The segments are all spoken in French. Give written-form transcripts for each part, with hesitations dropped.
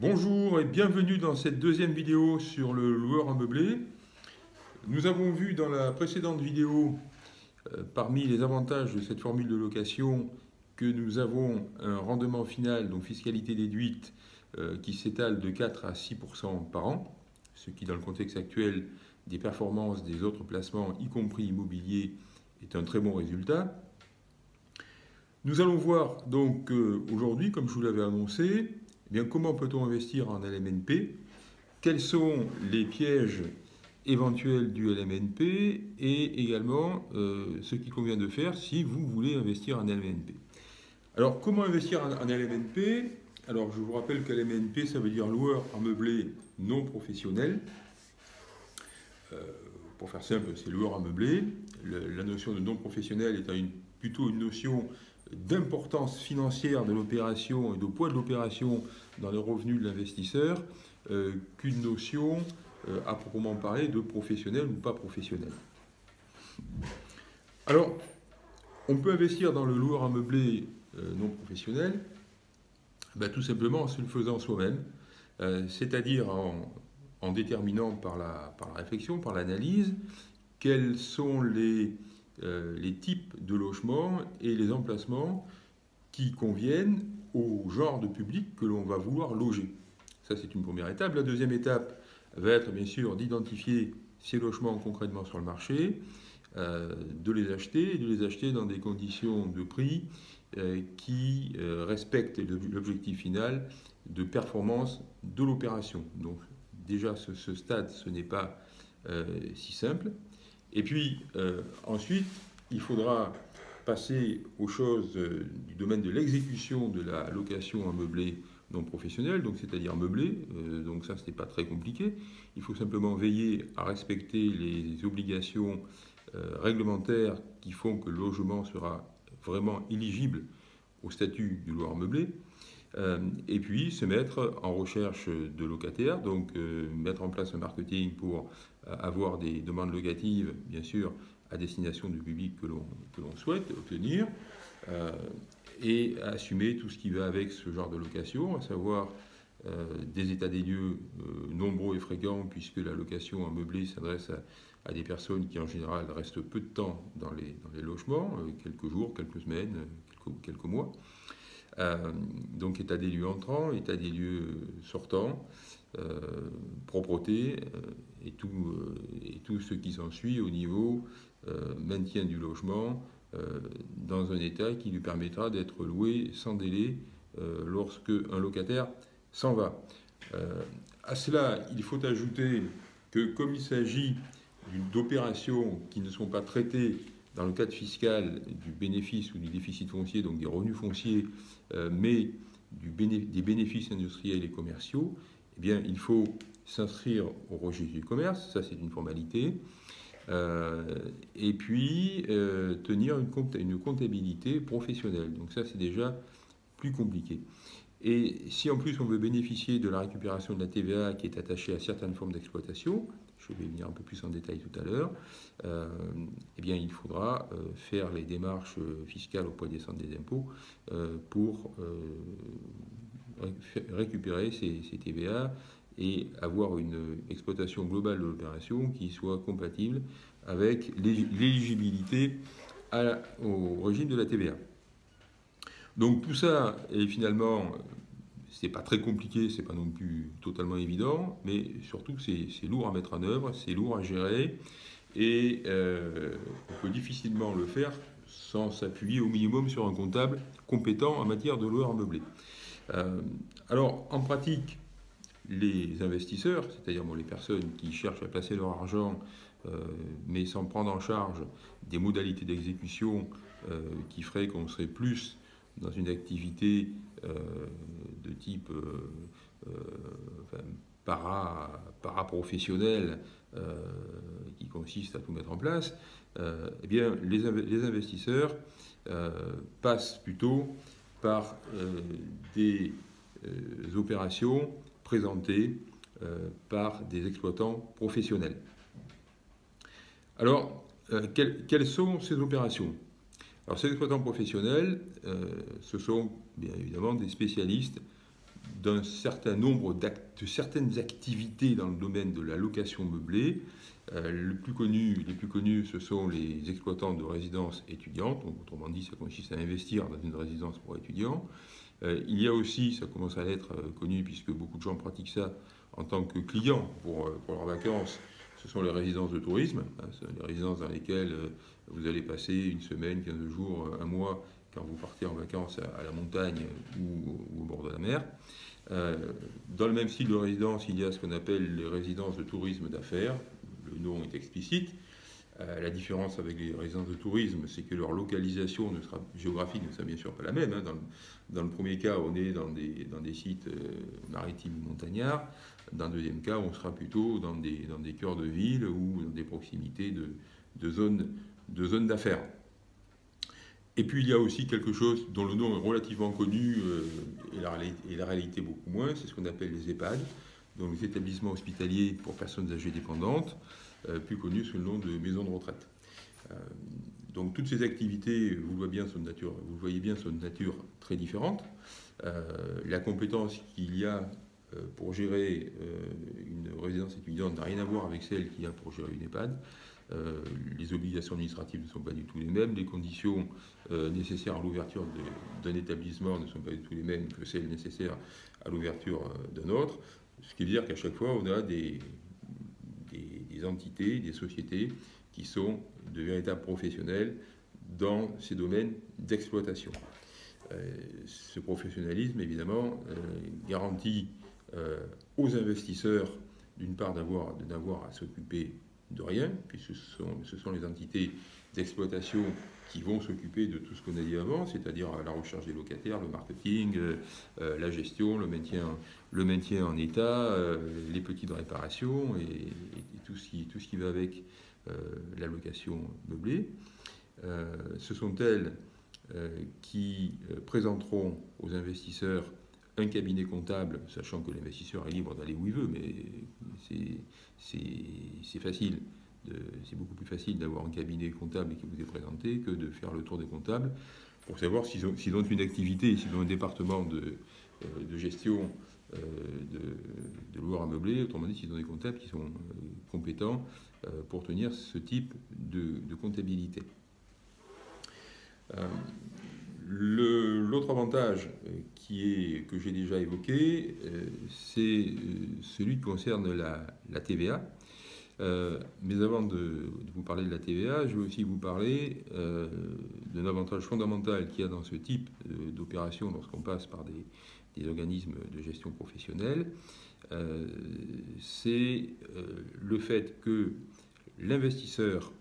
Bonjour et bienvenue dans cette deuxième vidéo sur le loueur en meublé. Nous avons vu dans la précédente vidéo, parmi les avantages de cette formule de location, que nous avons un rendement final, donc fiscalité déduite, qui s'étale de 4 à 6% par an, ce qui dans le contexte actuel des performances des autres placements, y compris immobiliers, est un très bon résultat. Nous allons voir donc aujourd'hui, comme je vous l'avais annoncé, comment peut-on investir en LMNP? Quels sont les pièges éventuels du LMNP et également ce qu'il convient de faire si vous voulez investir en LMNP. Alors, comment investir en LMNP? Alors, je vous rappelle que LMNP, ça veut dire loueur en meublé non professionnel. Pour faire simple, c'est loueur en meublé. La notion de non professionnel étant plutôt une notion d'importance financière de l'opération et de poids de l'opération dans les revenus de l'investisseur qu'une notion à proprement parler de professionnel ou pas professionnel. Alors, on peut investir dans le loueur en meublé non professionnel tout simplement en se le faisant soi-même, c'est-à-dire en déterminant par la réflexion, par l'analyse, quels sont les types de logements et les emplacements qui conviennent au genre de public que l'on va vouloir loger. Ça, c'est une première étape. La deuxième étape va être, bien sûr, d'identifier ces logements concrètement sur le marché, de les acheter, et de les acheter dans des conditions de prix qui respectent l'objectif final de performance de l'opération. Donc, déjà, ce stade, ce n'est pas si simple. Et puis, ensuite, il faudra passer aux choses du domaine de l'exécution de la location en meublé non professionnel, donc c'est-à-dire meublé. Donc ça, ce n'est pas très compliqué. Il faut simplement veiller à respecter les obligations réglementaires qui font que le logement sera vraiment éligible au statut du loueur meublé. Et puis se mettre en recherche de locataires, donc mettre en place un marketing pour avoir des demandes locatives, bien sûr, à destination du public que l'on souhaite obtenir, et assumer tout ce qui va avec ce genre de location, à savoir des états des lieux nombreux et fréquents, puisque la location en meublé s'adresse à des personnes qui en général restent peu de temps dans les logements, quelques jours, quelques semaines, quelques mois. Donc état des lieux entrants, état des lieux sortants, propreté et tout ce qui s'ensuit au niveau maintien du logement dans un état qui lui permettra d'être loué sans délai lorsque un locataire s'en va. À cela, il faut ajouter que comme il s'agit d'opérations qui ne sont pas traitées dans le cadre fiscal du bénéfice ou du déficit foncier, donc des revenus fonciers, mais des bénéfices industriels et commerciaux, eh bien, il faut s'inscrire au registre du commerce, ça c'est une formalité, et puis tenir une comptabilité professionnelle. Donc ça c'est déjà plus compliqué. Et si en plus on veut bénéficier de la récupération de la TVA qui est attachée à certaines formes d'exploitation, je vais venir un peu plus en détail tout à l'heure, eh bien il faudra faire les démarches fiscales auprès des centres des impôts pour récupérer ces TVA et avoir une exploitation globale de l'opération qui soit compatible avec l'éligibilité au régime de la TVA. Donc tout ça, et finalement, c'est pas très compliqué, c'est pas non plus totalement évident, mais surtout c'est lourd à mettre en œuvre, c'est lourd à gérer, et on peut difficilement le faire sans s'appuyer au minimum sur un comptable compétent en matière de loueur meublé. Alors en pratique, les investisseurs, c'est-à-dire les personnes qui cherchent à placer leur argent, mais sans prendre en charge des modalités d'exécution qui feraient qu'on serait plus dans une activité de type paraprofessionnel qui consiste à tout mettre en place, eh bien, les investisseurs passent plutôt par des opérations présentées par des exploitants professionnels. Alors, quelles sont ces opérations ? Alors, ces exploitants professionnels, ce sont bien évidemment des spécialistes d'un certain nombre de certaines activités dans le domaine de la location meublée. Les plus connus, ce sont les exploitants de résidences étudiantes. Donc, autrement dit, ça consiste à investir dans une résidence pour étudiants. Il y a aussi, ça commence à être connu puisque beaucoup de gens pratiquent ça en tant que clients pour leurs vacances, ce sont les résidences de tourisme, hein, les résidences dans lesquelles vous allez passer une semaine, 15 jours, un mois, quand vous partez en vacances à la montagne ou au bord de la mer. Dans le même style de résidence, il y a ce qu'on appelle les résidences de tourisme d'affaires. Le nom est explicite. La différence avec les résidences de tourisme, c'est que leur localisation géographique ne sera bien sûr pas la même. Hein. Dans le premier cas, on est dans des sites maritimes ou montagnards. Dans le deuxième cas, on sera plutôt dans des cœurs de ville ou dans des proximités de zones d'affaires. Et puis il y a aussi quelque chose dont le nom est relativement connu et la réalité beaucoup moins, c'est ce qu'on appelle les EHPAD, donc les établissements hospitaliers pour personnes âgées dépendantes, plus connus sous le nom de maisons de retraite. Donc toutes ces activités, vous voyez bien, sont de nature très différente. La compétence qu'il y a pour gérer une résidence étudiante n'a rien à voir avec celle qu'il y a pour gérer une EHPAD. Les obligations administratives ne sont pas du tout les mêmes, les conditions nécessaires à l'ouverture d'un établissement ne sont pas du tout les mêmes que celles nécessaires à l'ouverture d'un autre, ce qui veut dire qu'à chaque fois on a des entités, des sociétés qui sont de véritables professionnels dans ces domaines d'exploitation. Ce professionnalisme, évidemment, garantit aux investisseurs, d'une part, d'avoir à s'occuper de rien, puisque ce sont les entités d'exploitation qui vont s'occuper de tout ce qu'on a dit avant, c'est-à-dire la recherche des locataires, le marketing, la gestion, le maintien en état, les petites réparations et tout ce qui va avec la location meublée. Ce sont elles qui présenteront aux investisseurs un cabinet comptable, sachant que l'investisseur est libre d'aller où il veut, mais c'est facile. C'est beaucoup plus facile d'avoir un cabinet comptable qui vous est présenté que de faire le tour des comptables pour savoir s'ils ont une activité, s'ils ont un département de gestion de loueurs à meubler, autrement dit, s'ils ont des comptables qui sont compétents pour tenir ce type de comptabilité. L'autre avantage que j'ai déjà évoqué, c'est celui qui concerne la TVA. Mais avant de vous parler de la TVA, je vais aussi vous parler d'un avantage fondamental qu'il y a dans ce type d'opération lorsqu'on passe par des organismes de gestion professionnelle. C'est le fait que l'investisseur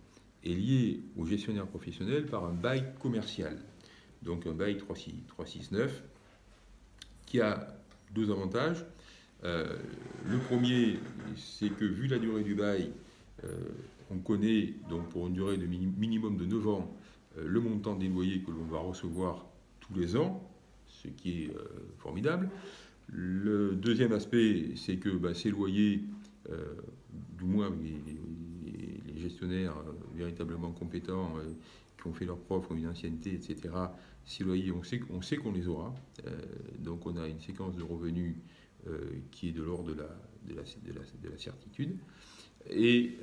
est lié au gestionnaire professionnel par un bail commercial, donc un bail 369, qui a deux avantages. Le premier, c'est que vu la durée du bail, on connaît donc pour une durée de minimum de 9 ans le montant des loyers que l'on va recevoir tous les ans, ce qui est formidable. Le deuxième aspect, c'est que ces loyers, du moins les gestionnaires véritablement compétents qui ont fait leurs preuves, qui ont une ancienneté, etc., ces loyers, on sait qu'on les aura. Donc on a une séquence de revenus qui est de l'ordre de la certitude. Et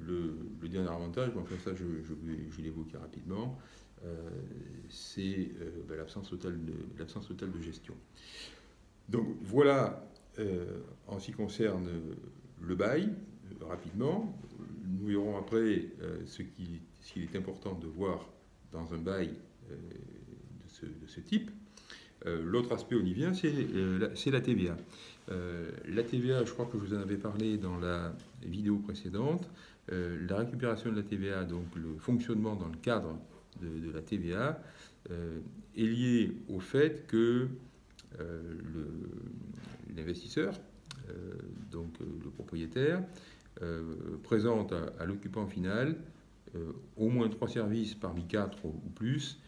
le dernier avantage, enfin ça je vais l'évoquer rapidement, c'est l'absence totale de gestion. Donc voilà en ce qui concerne le bail, rapidement. Nous verrons après ce qu'il est important de voir dans un bail de ce type. L'autre aspect, on y vient, c'est la TVA. La TVA, je crois que je vous en avais parlé dans la vidéo précédente. La récupération de la TVA, donc le fonctionnement dans le cadre de la TVA, est lié au fait que l'investisseur, donc le propriétaire, présente à l'occupant final au moins 3 services parmi 4 ou plus,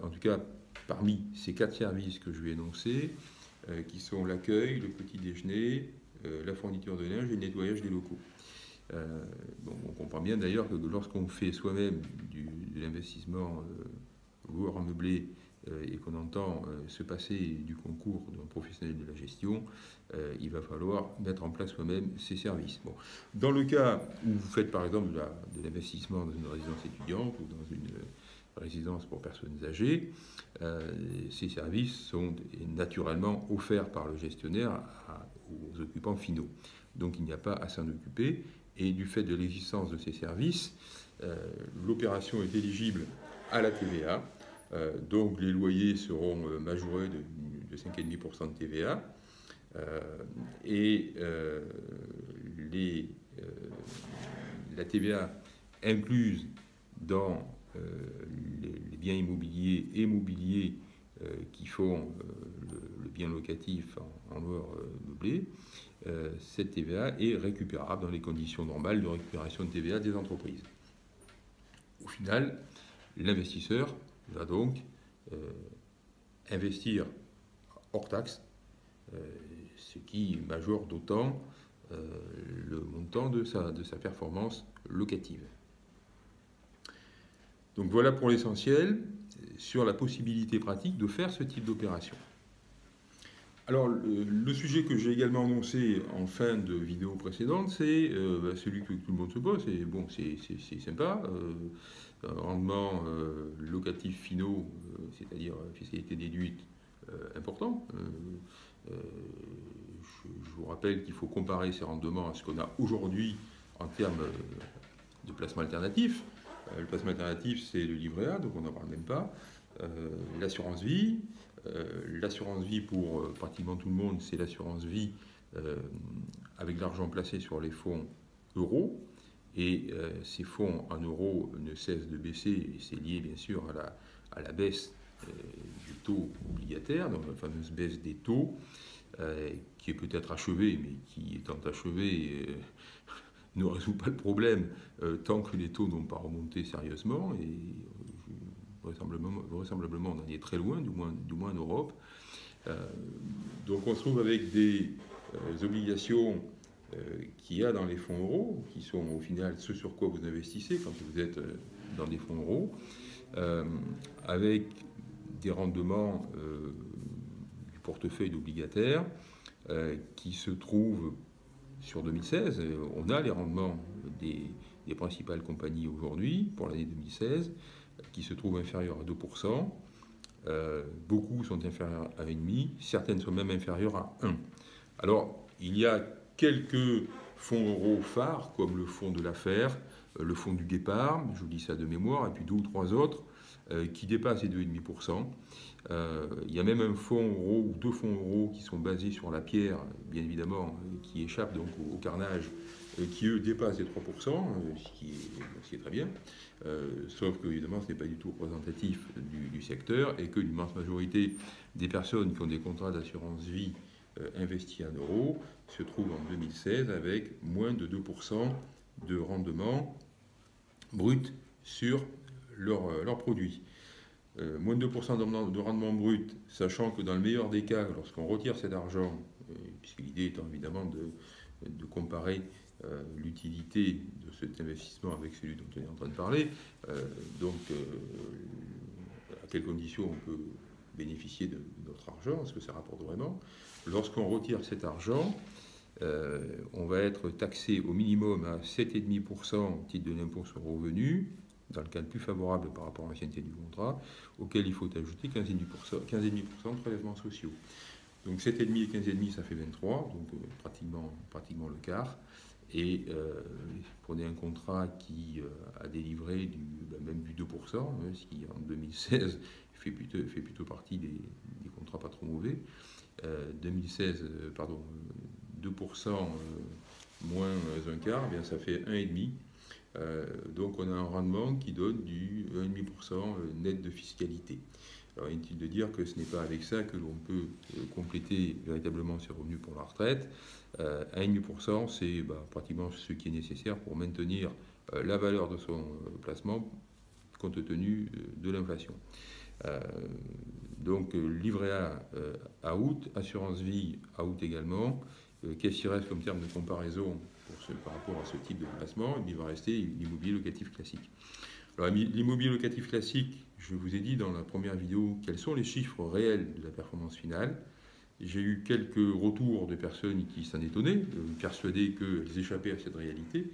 en tout cas parmi ces 4 services que je vais énoncer, qui sont l'accueil, le petit déjeuner, la fourniture de linge et le nettoyage des locaux. On comprend bien d'ailleurs que lorsqu'on fait soi-même de l'investissement loueur à meubler et qu'on entend se passer du concours d'un professionnel de la gestion, il va falloir mettre en place soi-même ces services. Bon. Dans le cas où vous faites par exemple de l'investissement dans une résidence étudiante ou dans une résidence pour personnes âgées, ces services sont naturellement offerts par le gestionnaire aux occupants finaux. Donc il n'y a pas à s'en occuper, et du fait de l'existence de ces services, l'opération est éligible à la TVA. Donc les loyers seront majorés de 5,5% de TVA, et la TVA incluse dans les biens immobiliers et mobiliers qui font le bien locatif en loueur meublé, cette TVA est récupérable dans les conditions normales de récupération de TVA des entreprises. Au final, l'investisseur va donc investir hors taxe, ce qui majore d'autant le montant de sa performance locative. Donc voilà pour l'essentiel sur la possibilité pratique de faire ce type d'opération. Alors le sujet que j'ai également annoncé en fin de vidéo précédente, c'est celui que tout le monde se pose, et bon, c'est sympa, rendement locatif finaux, c'est-à-dire fiscalité déduite, important. Je vous rappelle qu'il faut comparer ces rendements à ce qu'on a aujourd'hui en termes de placement alternatif. Le placement alternatif, c'est le livret A, donc on n'en parle même pas. L'assurance vie. L'assurance vie pour pratiquement tout le monde, c'est l'assurance vie avec l'argent placé sur les fonds euros. Et ces fonds en euros ne cessent de baisser, et c'est lié bien sûr à la baisse du taux obligataire, donc la fameuse baisse des taux, qui est peut-être achevée, mais qui étant achevée ne résout pas le problème tant que les taux n'ont pas remonté sérieusement, et vraisemblablement on en est très loin, du moins en Europe. Donc on se trouve avec des obligations qu'il y a dans les fonds euros, qui sont au final ce sur quoi vous investissez quand vous êtes dans des fonds euros, avec des rendements du portefeuille d'obligataires qui se trouvent sur 2016. On a les rendements des principales compagnies aujourd'hui pour l'année 2016 qui se trouvent inférieurs à 2%. Beaucoup sont inférieurs à 1,5%, certaines sont même inférieures à 1%. Alors, il y a quelques fonds euros phares, comme le fonds de l'affaire, le fonds du Guépard, je vous dis ça de mémoire, et puis 2 ou 3 autres, qui dépassent les 2,5%. Il y a même un fonds euro ou 2 fonds euros qui sont basés sur la pierre, bien évidemment, qui échappent donc au carnage, qui eux dépassent les 3%, ce qui est très bien, sauf que évidemment ce n'est pas du tout représentatif du secteur, et que l'immense majorité des personnes qui ont des contrats d'assurance vie investis en euros se trouvent en 2016 avec moins de 2% de rendement brut sur leurs produits. Moins de 2% de rendement brut, sachant que dans le meilleur des cas, lorsqu'on retire cet argent, puisque l'idée étant évidemment de comparer l'utilité de cet investissement avec celui dont on est en train de parler, donc à quelles conditions on peut bénéficier de notre argent, est-ce que ça rapporte vraiment? Lorsqu'on retire cet argent, on va être taxé au minimum à 7,5% au titre de l'impôt sur le revenu, dans le cas le plus favorable par rapport à l'ancienneté du contrat, auquel il faut ajouter 15,5% de prélèvements sociaux. Donc 7,5 et 15,5, ça fait 23, donc pratiquement le quart. Et prenez un contrat qui a délivré même du 2%, ce qui en 2016 fait plutôt partie des contrats pas trop mauvais. 2016, 2% moins un quart, bien ça fait 1,5%. Donc on a un rendement qui donne du 1,5% net de fiscalité. Alors inutile de dire que ce n'est pas avec ça que l'on peut compléter véritablement ses revenus pour la retraite. 1,5%, c'est pratiquement ce qui est nécessaire pour maintenir la valeur de son placement compte tenu de l'inflation. Donc livret A à août, assurance vie à août également. Qu'est-ce qui reste comme terme de comparaison par rapport à ce type de placement? Il va rester l'immobilier locatif classique. Alors, l'immobilier locatif classique, je vous ai dit dans la première vidéo quels sont les chiffres réels de la performance finale. J'ai eu quelques retours de personnes qui s'en étonnaient, persuadées qu'elles échappaient à cette réalité.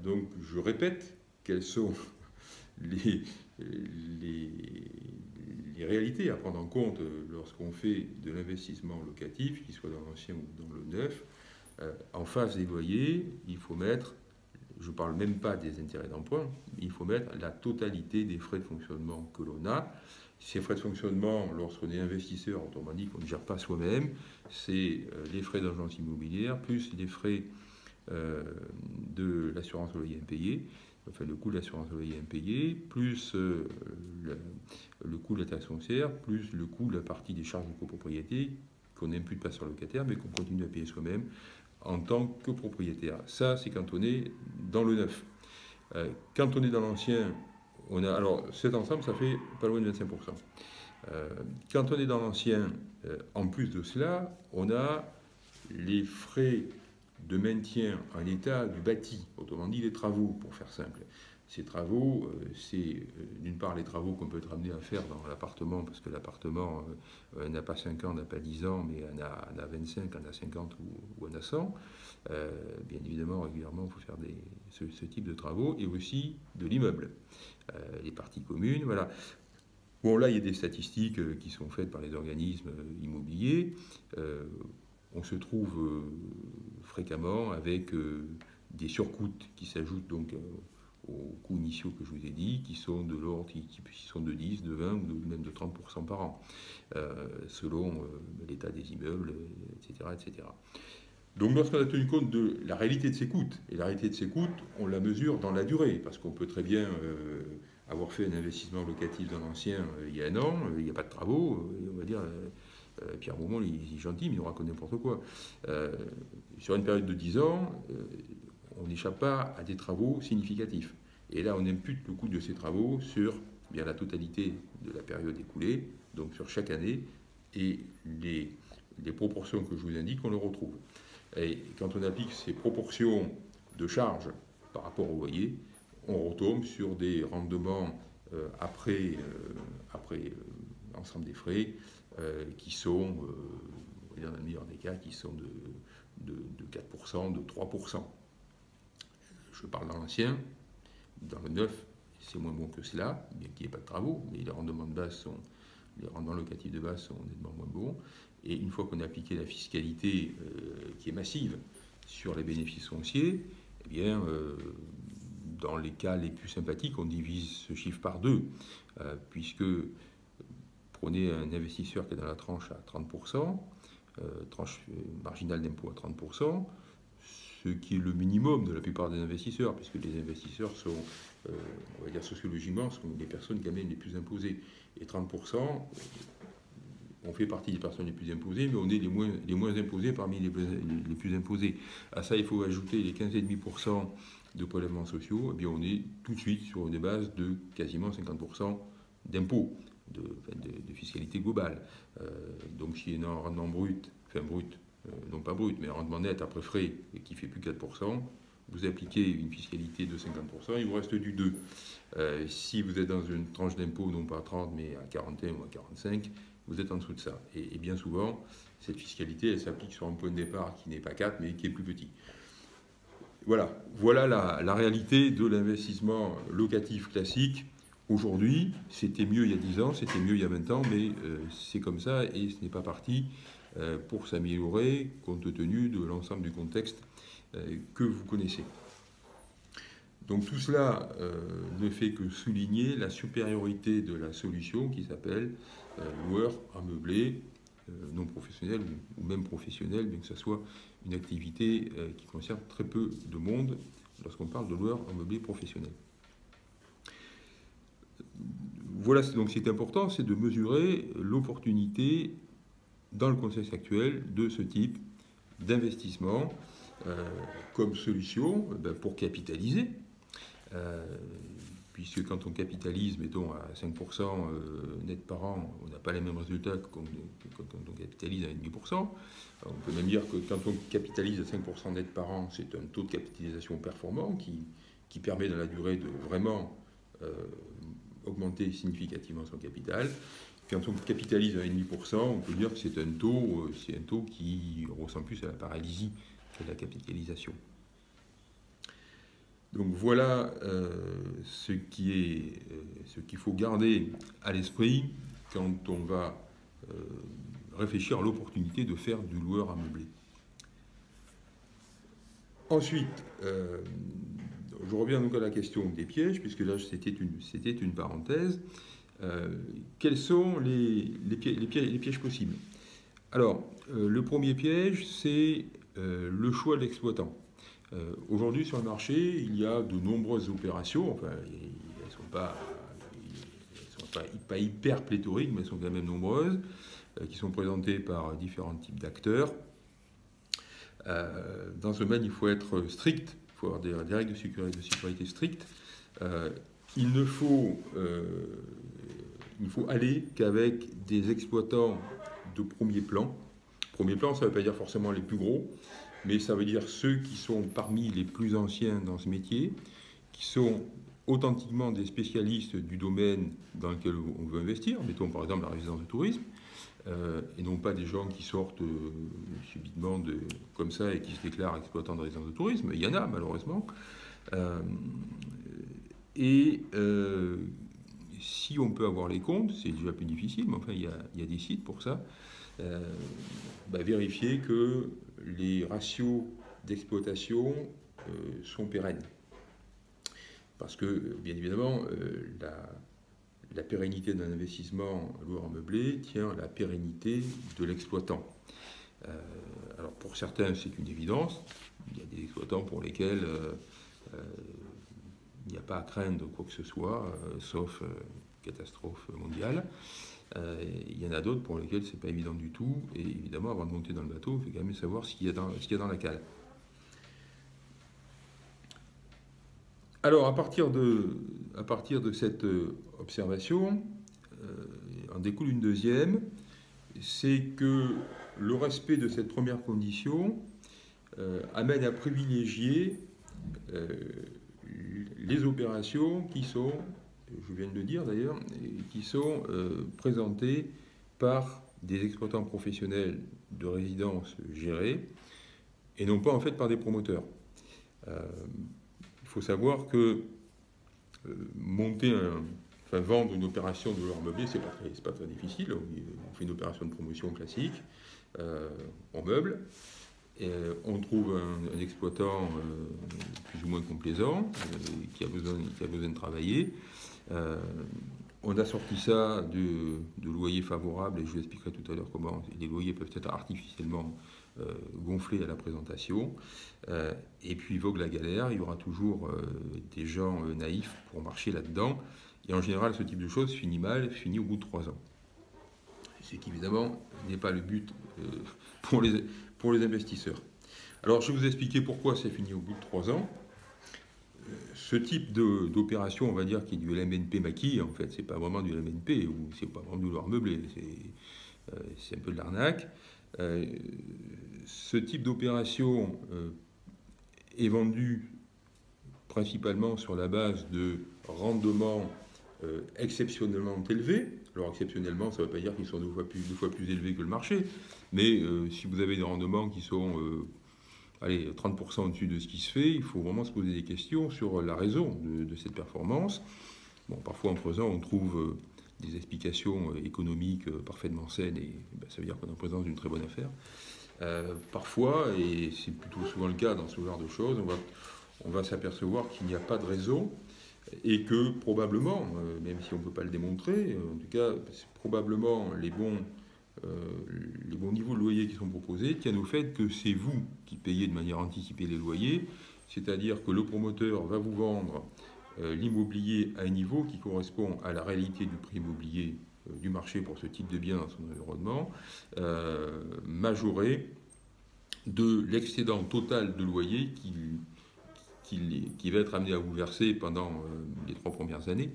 Donc je répète quelles sont les, les, les réalités à prendre en compte lorsqu'on fait de l'investissement locatif, qu'il soit dans l'ancien ou dans le neuf. En face des loyers, il faut mettre, je ne parle même pas des intérêts d'emprunt, il faut mettre la totalité des frais de fonctionnement que l'on a. Ces frais de fonctionnement, lorsqu'on est investisseur, autrement dit qu'on ne gère pas soi-même, c'est les frais d'agence immobilière, plus les frais de l'assurance loyer impayé, enfin le coût de l'assurance loyer impayé, plus le coût de la taxe foncière, plus le coût de la partie des charges de copropriété qu'on n'impute pas sur le locataire, mais qu'on continue à payer soi-même en tant que propriétaire. Ça, c'est quand on est dans le neuf. Quand on est dans l'ancien, on a, alors cet ensemble, ça fait pas loin de 25%. Quand on est dans l'ancien, en plus de cela, on a les frais de maintien en état du bâti, autrement dit les travaux, pour faire simple. Ces travaux, c'est d'une part les travaux qu'on peut être amené à faire dans l'appartement, parce que l'appartement n'a pas 5 ans, n'a pas 10 ans, mais en a 25, en a 50 ou en a 100. Bien évidemment, régulièrement, il faut faire ce type de travaux, et aussi de l'immeuble, les parties communes, voilà. Bon, là, il y a des statistiques qui sont faites par les organismes immobiliers. On se trouve fréquemment avec des surcoûts qui s'ajoutent donc aux coûts initiaux que je vous ai dit, qui sont de l'ordre, qui sont de 10, de 20 ou même de 30% par an, selon l'état des immeubles, etc., etc. Donc lorsqu'on a tenu compte de la réalité de ces coûts, et la réalité de ces coûts, on la mesure dans la durée, parce qu'on peut très bien avoir fait un investissement locatif dans l'ancien il y a un an, il n'y a pas de travaux, et on va dire... Pierre Beaumont, il est gentil, mais il nous raconte n'importe quoi. Sur une période de 10 ans, on n'échappe pas à des travaux significatifs. Et là, on impute le coût de ces travaux sur bien la totalité de la période écoulée, donc sur chaque année, et les proportions que je vous indique, on le retrouve. Et quand on applique ces proportions de charges par rapport au loyer, on retombe sur des rendements après l'ensemble des frais, qui sont, dans le meilleur des cas, qui sont de 4%, de 3%. Je parle dans l'ancien, dans le neuf, c'est moins bon que cela, bien qu'il n'y ait pas de travaux, mais les rendements locatifs de base sont nettement moins bons. Et une fois qu'on a appliqué la fiscalité qui est massive sur les bénéfices fonciers, eh bien, dans les cas les plus sympathiques, on divise ce chiffre par 2, puisque prenez un investisseur qui est dans la tranche à 30%, tranche marginale d'impôt à 30%, ce qui est le minimum de la plupart des investisseurs, puisque les investisseurs sont, on va dire sociologiquement, sont les personnes quand même les plus imposées. Et 30%, on fait partie des personnes les plus imposées, mais on est les moins imposés parmi les plus imposés. À ça, il faut ajouter les 15,5% de prélèvements sociaux, et bien on est tout de suite sur une base de quasiment 50% d'impôts. De fiscalité globale. Donc si on a un rendement brut, non pas brut, mais un rendement net après frais et qui fait plus 4%, vous appliquez une fiscalité de 50%, il vous reste du 2. Si vous êtes dans une tranche d'impôt non pas à 30 mais à 41 ou à 45, vous êtes en dessous de ça. Et bien souvent, cette fiscalité, elle s'applique sur un point de départ qui n'est pas 4 mais qui est plus petit. Voilà la réalité de l'investissement locatif classique. Aujourd'hui, c'était mieux il y a 10 ans, c'était mieux il y a 20 ans, mais c'est comme ça et ce n'est pas parti pour s'améliorer compte tenu de l'ensemble du contexte que vous connaissez. Donc tout cela ne fait que souligner la supériorité de la solution qui s'appelle loueur en meublé non professionnel ou même professionnel, bien que ce soit une activité qui concerne très peu de monde lorsqu'on parle de loueur en meublé professionnel. Voilà, donc c'est important, c'est de mesurer l'opportunité dans le contexte actuel de ce type d'investissement comme solution pour capitaliser, puisque quand on capitalise, mettons, à 5% net par an, on n'a pas les mêmes résultats que quand on capitalise à 1,5%. On peut même dire que quand on capitalise à 5% net par an, c'est un taux de capitalisation performant qui permet dans la durée de vraiment augmenter significativement son capital. Quand on capitalise à 1,5%, on peut dire que c'est un taux qui ressemble plus à la paralysie qu'à la capitalisation. Donc voilà ce qu'il faut garder à l'esprit quand on va réfléchir à l'opportunité de faire du loueur améublé. Ensuite, je reviens donc à la question des pièges, puisque là c'était une parenthèse. Quels sont les pièges possibles? Alors, le premier piège, c'est le choix de l'exploitant. Aujourd'hui, sur le marché, il y a de nombreuses opérations, enfin, elles ne sont pas hyper pléthoriques, mais elles sont quand même nombreuses, qui sont présentées par différents types d'acteurs. Dans ce domaine, il faut être strict, il faut avoir des règles de sécurité strictes. Il ne faut aller qu'avec des exploitants de premier plan. Premier plan, ça ne veut pas dire forcément les plus gros, mais ça veut dire ceux qui sont parmi les plus anciens dans ce métier, qui sont authentiquement des spécialistes du domaine dans lequel on veut investir, mettons par exemple la résidence de tourisme, et non pas des gens qui sortent subitement comme ça et qui se déclarent exploitants de résidence de tourisme. Il y en a malheureusement. Si on peut avoir les comptes, c'est déjà plus difficile, mais enfin il y a des sites pour ça. Vérifier que les ratios d'exploitation sont pérennes. Parce que, bien évidemment, la pérennité d'un investissement loueur meublé tient à la pérennité de l'exploitant. Alors pour certains, c'est une évidence. Il y a des exploitants pour lesquels il n'y a pas à craindre quoi que ce soit, sauf catastrophe mondiale. Il y en a d'autres pour lesquels c'est pas évident du tout. Et évidemment, avant de monter dans le bateau, il faut quand même savoir ce qu'il y a dans la cale. Alors, à partir de cette observation, en découle une deuxième, c'est que le respect de cette première condition amène à privilégier les opérations qui sont, je viens de le dire d'ailleurs, qui sont présentées par des exploitants professionnels de résidences gérées et non pas en fait par des promoteurs. Il faut savoir que vendre une opération de loueur meublé, c'est pas très difficile. On fait une opération de promotion classique, on meuble, et on trouve un exploitant plus ou moins complaisant, qui a besoin de travailler. On a sorti ça de loyers favorables, et je vous expliquerai tout à l'heure comment les loyers peuvent être artificiellement gonflés à la présentation. Et puis vogue la galère, il y aura toujours des gens naïfs pour marcher là-dedans. Et en général, ce type de choses finit au bout de 3 ans. Ce qui, évidemment, n'est pas le but pour les investisseurs. Alors, je vais vous expliquer pourquoi c'est fini au bout de 3 ans. Ce type d'opération, on va dire, qui est du LMNP maquis, en fait, c'est pas vraiment du LMNP, ou c'est pas vraiment du loueur meublé, c'est un peu de l'arnaque. Ce type d'opération est vendu principalement sur la base de rendements exceptionnellement élevés. Alors exceptionnellement, ça ne veut pas dire qu'ils sont deux fois plus élevés que le marché, mais si vous avez des rendements qui sont 30% au-dessus de ce qui se fait, il faut vraiment se poser des questions sur la raison de cette performance. Bon, parfois en creusant, on trouve des explications économiques parfaitement saines, et ça veut dire qu'on est en présence d'une très bonne affaire. Parfois, et c'est plutôt souvent le cas dans ce genre de choses, on va s'apercevoir qu'il n'y a pas de raison et que probablement, même si on ne peut pas le démontrer, en tout cas, probablement les bons niveaux de loyer qui sont proposés tiennent au fait que c'est vous qui payez de manière anticipée les loyers, c'est-à-dire que le promoteur va vous vendre l'immobilier à un niveau qui correspond à la réalité du prix immobilier du marché pour ce type de bien dans son environnement, majoré de l'excédent total de loyer qui va être amené à vous verser pendant les 3 premières années,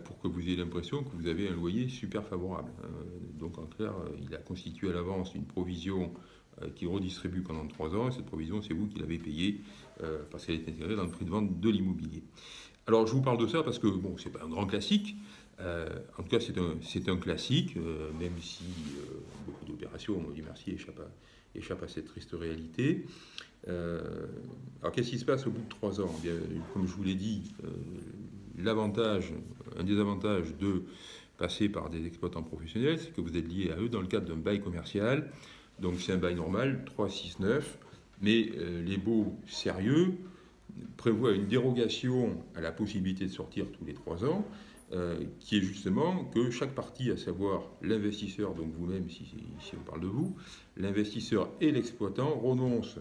pour que vous ayez l'impression que vous avez un loyer super favorable. Donc en clair, il a constitué à l'avance une provision qu'il redistribue pendant 3 ans, et cette provision, c'est vous qui l'avez payée parce qu'elle est intégrée dans le prix de vente de l'immobilier. Alors je vous parle de ça parce que bon, c'est pas un grand classique. En tout cas, c'est un classique, même si beaucoup d'opérations, Dieu merci, échappent à cette triste réalité. Alors qu'est-ce qui se passe au bout de 3 ans? Eh bien, comme je vous l'ai dit, un des avantages de passer par des exploitants professionnels, c'est que vous êtes lié à eux dans le cadre d'un bail commercial. Donc c'est un bail normal, 3, 6, 9. Mais les baux sérieux prévoient une dérogation à la possibilité de sortir tous les 3 ans, qui est justement que chaque partie, à savoir l'investisseur, donc vous-même, si on parle de vous, l'investisseur et l'exploitant renoncent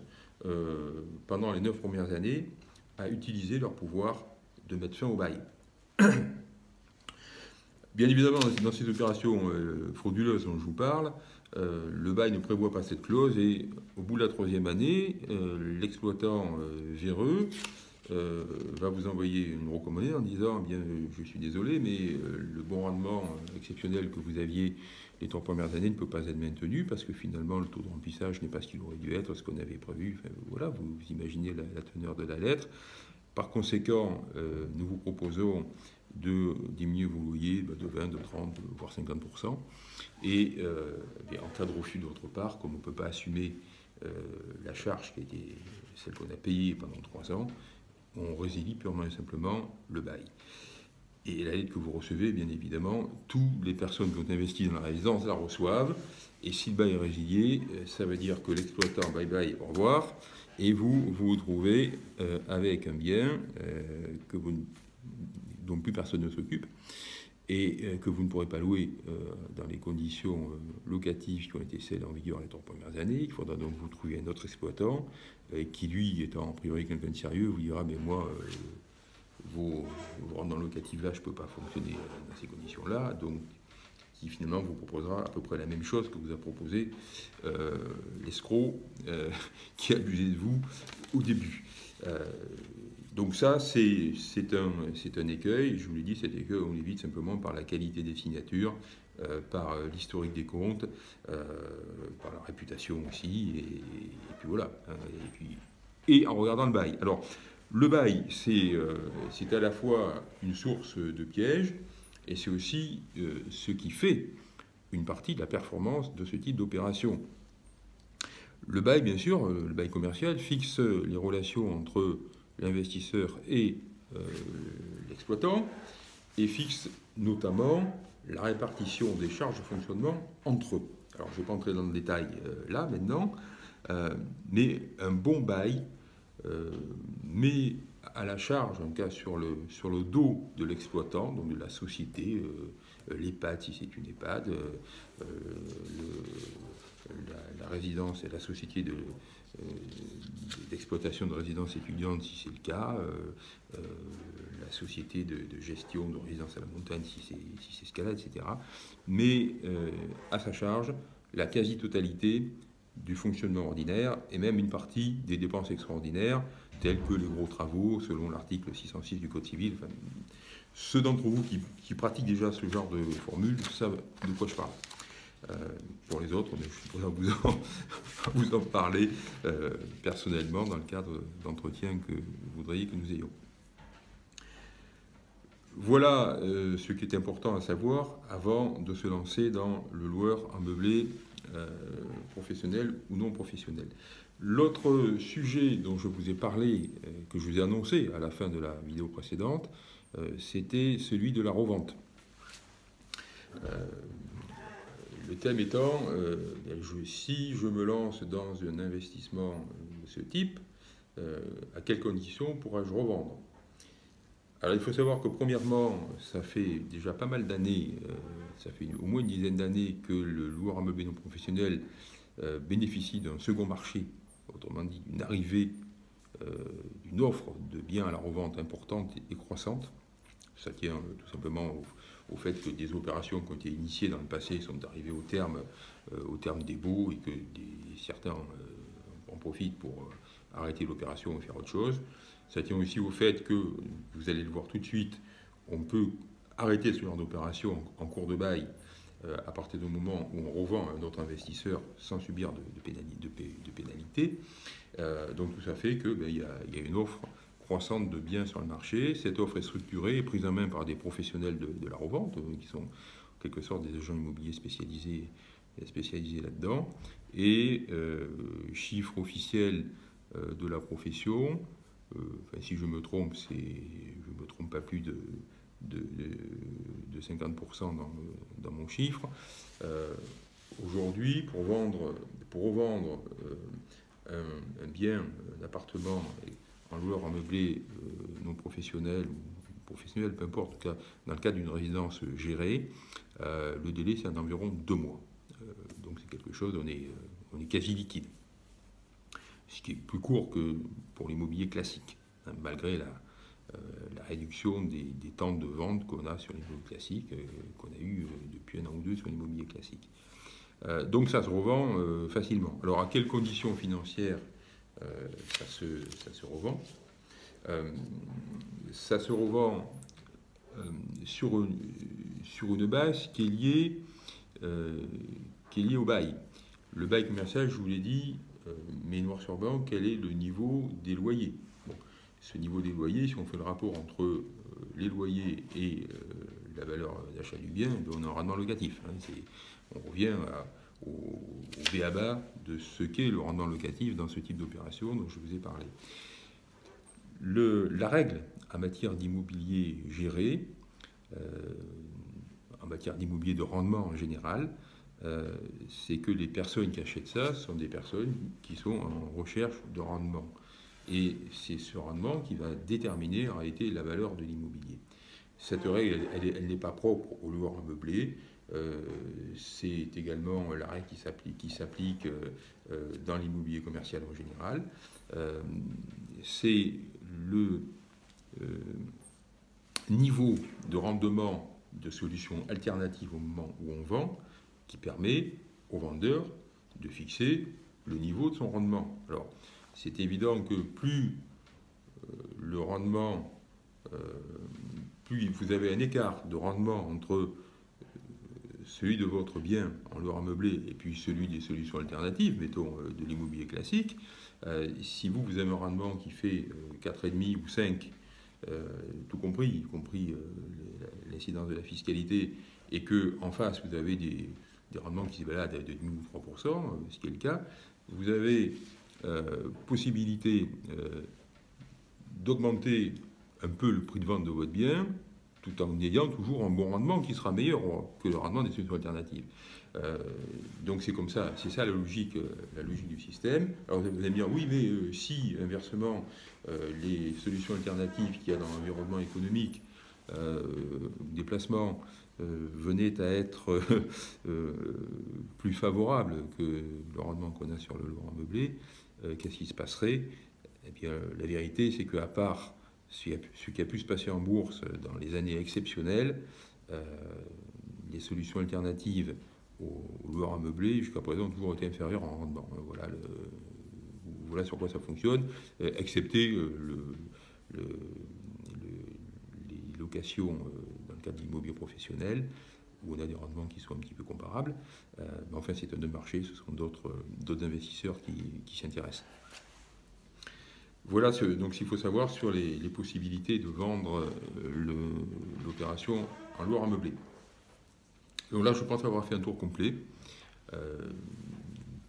pendant les 9 premières années à utiliser leur pouvoir de mettre fin au bail. Bien évidemment, dans ces opérations frauduleuses dont je vous parle, le bail ne prévoit pas cette clause et au bout de la 3e année, l'exploitant véreux va vous envoyer une recommandée en disant bien, je suis désolé, mais le bon rendement exceptionnel que vous aviez les 3 premières années ne peut pas être maintenu parce que finalement le taux de remplissage n'est pas ce qu'il aurait dû être, ce qu'on avait prévu. Enfin, voilà, vous imaginez la teneur de la lettre. Par conséquent, nous vous proposons de diminuer vos loyers de 20, de 30, voire 50%. Et en cas de refus de votre part, comme on ne peut pas assumer la charge qui était celle qu'on a payée pendant 3 ans, on résilie purement et simplement le bail. Et la lettre que vous recevez, bien évidemment, toutes les personnes qui ont investi dans la résidence la reçoivent. Et si le bail est résilié, ça veut dire que l'exploitant, bye bye, au revoir, et vous vous trouvez avec un bien dont plus personne ne s'occupe et que vous ne pourrez pas louer dans les conditions locatives qui ont été celles en vigueur les 3 premières années. Il faudra donc vous trouver un autre exploitant qui, lui, étant a priori quelqu'un de sérieux, vous dira mais moi, vos rendements locatifs là, je ne peux pas fonctionner dans ces conditions-là. Donc, qui finalement vous proposera à peu près la même chose que vous a proposé l'escroc qui a abusé de vous au début. Donc ça, c'est un écueil. Je vous l'ai dit, cet écueil, on l'évite simplement par la qualité des signatures, par l'historique des comptes, par la réputation aussi, et puis voilà. Et en regardant le bail. Alors, le bail, c'est à la fois une source de piège, et c'est aussi ce qui fait une partie de la performance de ce type d'opération. Le bail, bien sûr, le bail commercial fixe les relations entre l'investisseur et l'exploitant et fixe notamment la répartition des charges de fonctionnement entre eux. Alors, je ne vais pas entrer dans le détail là, maintenant, mais un bon bail met à la charge, en cas sur le dos de l'exploitant, donc de la société, l'EHPAD si c'est une EHPAD, la résidence et la société d'exploitation de résidence étudiante si c'est le cas, la société de gestion de résidence à la montagne si c'est ce cas-là, etc. Mais à sa charge la quasi-totalité du fonctionnement ordinaire et même une partie des dépenses extraordinaires telles que les gros travaux selon l'article 606 du Code civil. Enfin, ceux d'entre vous qui pratiquent déjà ce genre de formule savent de quoi je parle. Pour les autres, je pourrais vous en parler personnellement dans le cadre d'entretiens que vous voudriez que nous ayons. Voilà ce qui est important à savoir avant de se lancer dans le loueur en meublé professionnel ou non professionnel. L'autre sujet dont je vous ai parlé, que je vous ai annoncé à la fin de la vidéo précédente, c'était celui de la revente. Le thème étant, si je me lance dans un investissement de ce type, à quelles conditions pourrais-je revendre? Alors il faut savoir que premièrement, ça fait déjà pas mal d'années, ça fait au moins une dizaine d'années que le loueur en meublé non professionnel bénéficie d'un second marché, autrement dit d'une arrivée d'une offre de biens à la revente importante et croissante. Ça tient tout simplement au fait que des opérations qui ont été initiées dans le passé sont arrivées au terme des baux et que certains en profitent pour arrêter l'opération et faire autre chose. Ça tient aussi au fait que, vous allez le voir tout de suite, on peut arrêter ce genre d'opération en cours de bail à partir du moment où on revend à un autre investisseur sans subir de pénalité. Donc tout ça fait qu'il y a une offre croissante de biens sur le marché. Cette offre est structurée et prise en main par des professionnels de la revente, qui sont en quelque sorte des agents immobiliers spécialisés là-dedans. Et chiffre officiel de la profession, si je me trompe, je ne me trompe pas plus de 50% dans mon chiffre. Aujourd'hui, pour revendre un bien, un appartement en loueur en meublé non professionnel ou professionnel, peu importe, en tout cas dans le cadre d'une résidence gérée, le délai c'est d'environ 2 mois. Donc c'est quelque chose, on est quasi liquide. Ce qui est plus court que pour l'immobilier classique, hein, malgré la réduction des temps de vente qu'on a sur l'immobilier classique, qu'on a eu depuis 1 an ou 2 sur l'immobilier classique. Donc ça se revend facilement. Alors à quelles conditions financières ça se revend? Ça se revend sur une base qui est liée au bail. Le bail commercial, je vous l'ai dit, mais noir sur blanc, quel est le niveau des loyers? Bon, ce niveau des loyers, si on fait le rapport entre les loyers et la valeur d'achat du bien, on a un rendement locatif. Hein, on revient au b.a.-ba de ce qu'est le rendement locatif dans ce type d'opération dont je vous ai parlé. La règle en matière d'immobilier géré, en matière d'immobilier de rendement en général, c'est que les personnes qui achètent ça sont des personnes qui sont en recherche de rendement. Et c'est ce rendement qui va déterminer en réalité la valeur de l'immobilier. Cette règle, elle n'est pas propre aux loueurs meublés. C'est également la règle qui s'applique dans l'immobilier commercial en général. C'est le niveau de rendement de solutions alternatives au moment où on vend qui permet au vendeur de fixer le niveau de son rendement. Alors, c'est évident que plus le rendement, plus vous avez un écart de rendement entre celui de votre bien en loueur meublé et puis celui des solutions alternatives, mettons de l'immobilier classique, si vous avez un rendement qui fait 4,5 ou 5, tout compris, y compris l'incidence de la fiscalité, et que en face vous avez des rendements qui se baladent de 2,5 ou 3%, ce qui est le cas, vous avez possibilité d'augmenter un peu le prix de vente de votre bien, tout en ayant toujours un bon rendement qui sera meilleur que le rendement des solutions alternatives. Donc c'est comme ça, c'est ça la logique du système. Alors vous allez me dire, oui, mais si inversement les solutions alternatives qu'il y a dans l'environnement économique, des placements, venaient à être plus favorables que le rendement qu'on a sur le loueur meublé, qu'est-ce qui se passerait? Eh bien, la vérité, c'est qu'à part ce qui a pu se passer en bourse dans les années exceptionnelles, les solutions alternatives aux loueurs meublés, jusqu'à présent, ont toujours été inférieures en rendement. Voilà sur quoi ça fonctionne, excepté les locations dans le cadre d'immobilier professionnel, où on a des rendements qui sont un petit peu comparables. Mais enfin, c'est un de marché, ce sont d'autres investisseurs qui s'y intéressent. Voilà donc s'il faut savoir sur les possibilités de vendre l'opération en loueur meublé. Donc là, je pense avoir fait un tour complet,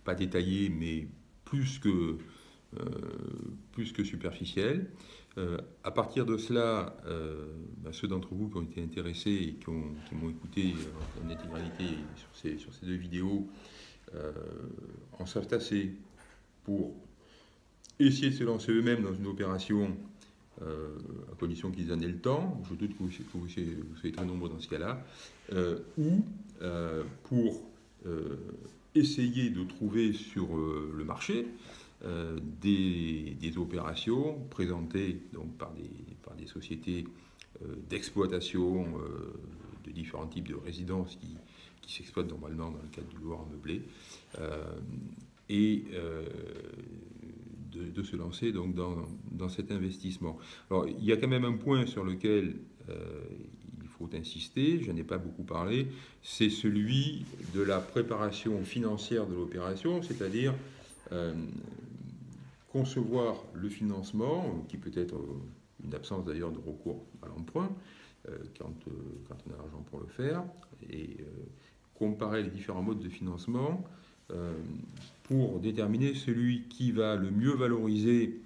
pas détaillé, mais plus que superficiel. À partir de cela, ceux d'entre vous qui ont été intéressés et qui m'ont écouté en intégralité sur ces 2 vidéos en savent assez pour essayer de se lancer eux-mêmes dans une opération à condition qu'ils en aient le temps. Je doute que vous soyez très nombreux dans ce cas-là. Ou pour essayer de trouver sur le marché des opérations présentées donc, par des sociétés d'exploitation de différents types de résidences qui s'exploitent normalement dans le cadre du loueur meublé, et de se lancer donc dans cet investissement. Alors, il y a quand même un point sur lequel il faut insister, je n'en ai pas beaucoup parlé, c'est celui de la préparation financière de l'opération, c'est-à-dire concevoir le financement, qui peut être une absence d'ailleurs de recours à l'emprunt quand on a l'argent pour le faire, et comparer les différents modes de financement pour déterminer celui qui va le mieux valoriser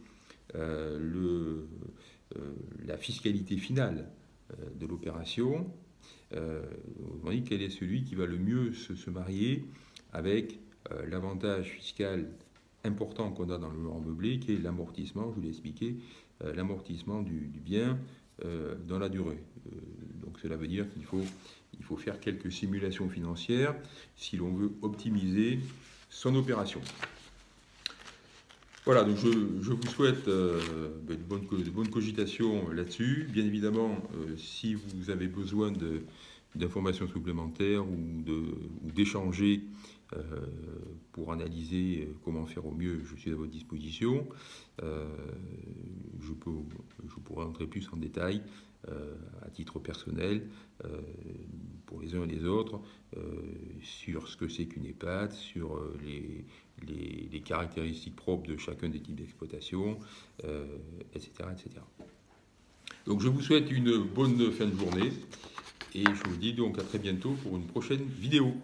la fiscalité finale de l'opération. On dit quel est celui qui va le mieux se marier avec l'avantage fiscal important qu'on a dans le loueur meublé, qui est l'amortissement, je vous l'ai expliqué, l'amortissement du bien dans la durée. Donc cela veut dire qu'il faut faire quelques simulations financières si l'on veut optimiser son opération. Voilà, donc je vous souhaite de bonnes cogitations là-dessus. Bien évidemment, si vous avez besoin d'informations supplémentaires ou d'échanger pour analyser comment faire au mieux, je suis à votre disposition. Je pourrais entrer plus en détail à titre personnel pour les uns et les autres sur ce que c'est qu'une EHPAD, sur les caractéristiques propres de chacun des types d'exploitation, etc., etc. Donc je vous souhaite une bonne fin de journée et je vous dis donc à très bientôt pour une prochaine vidéo.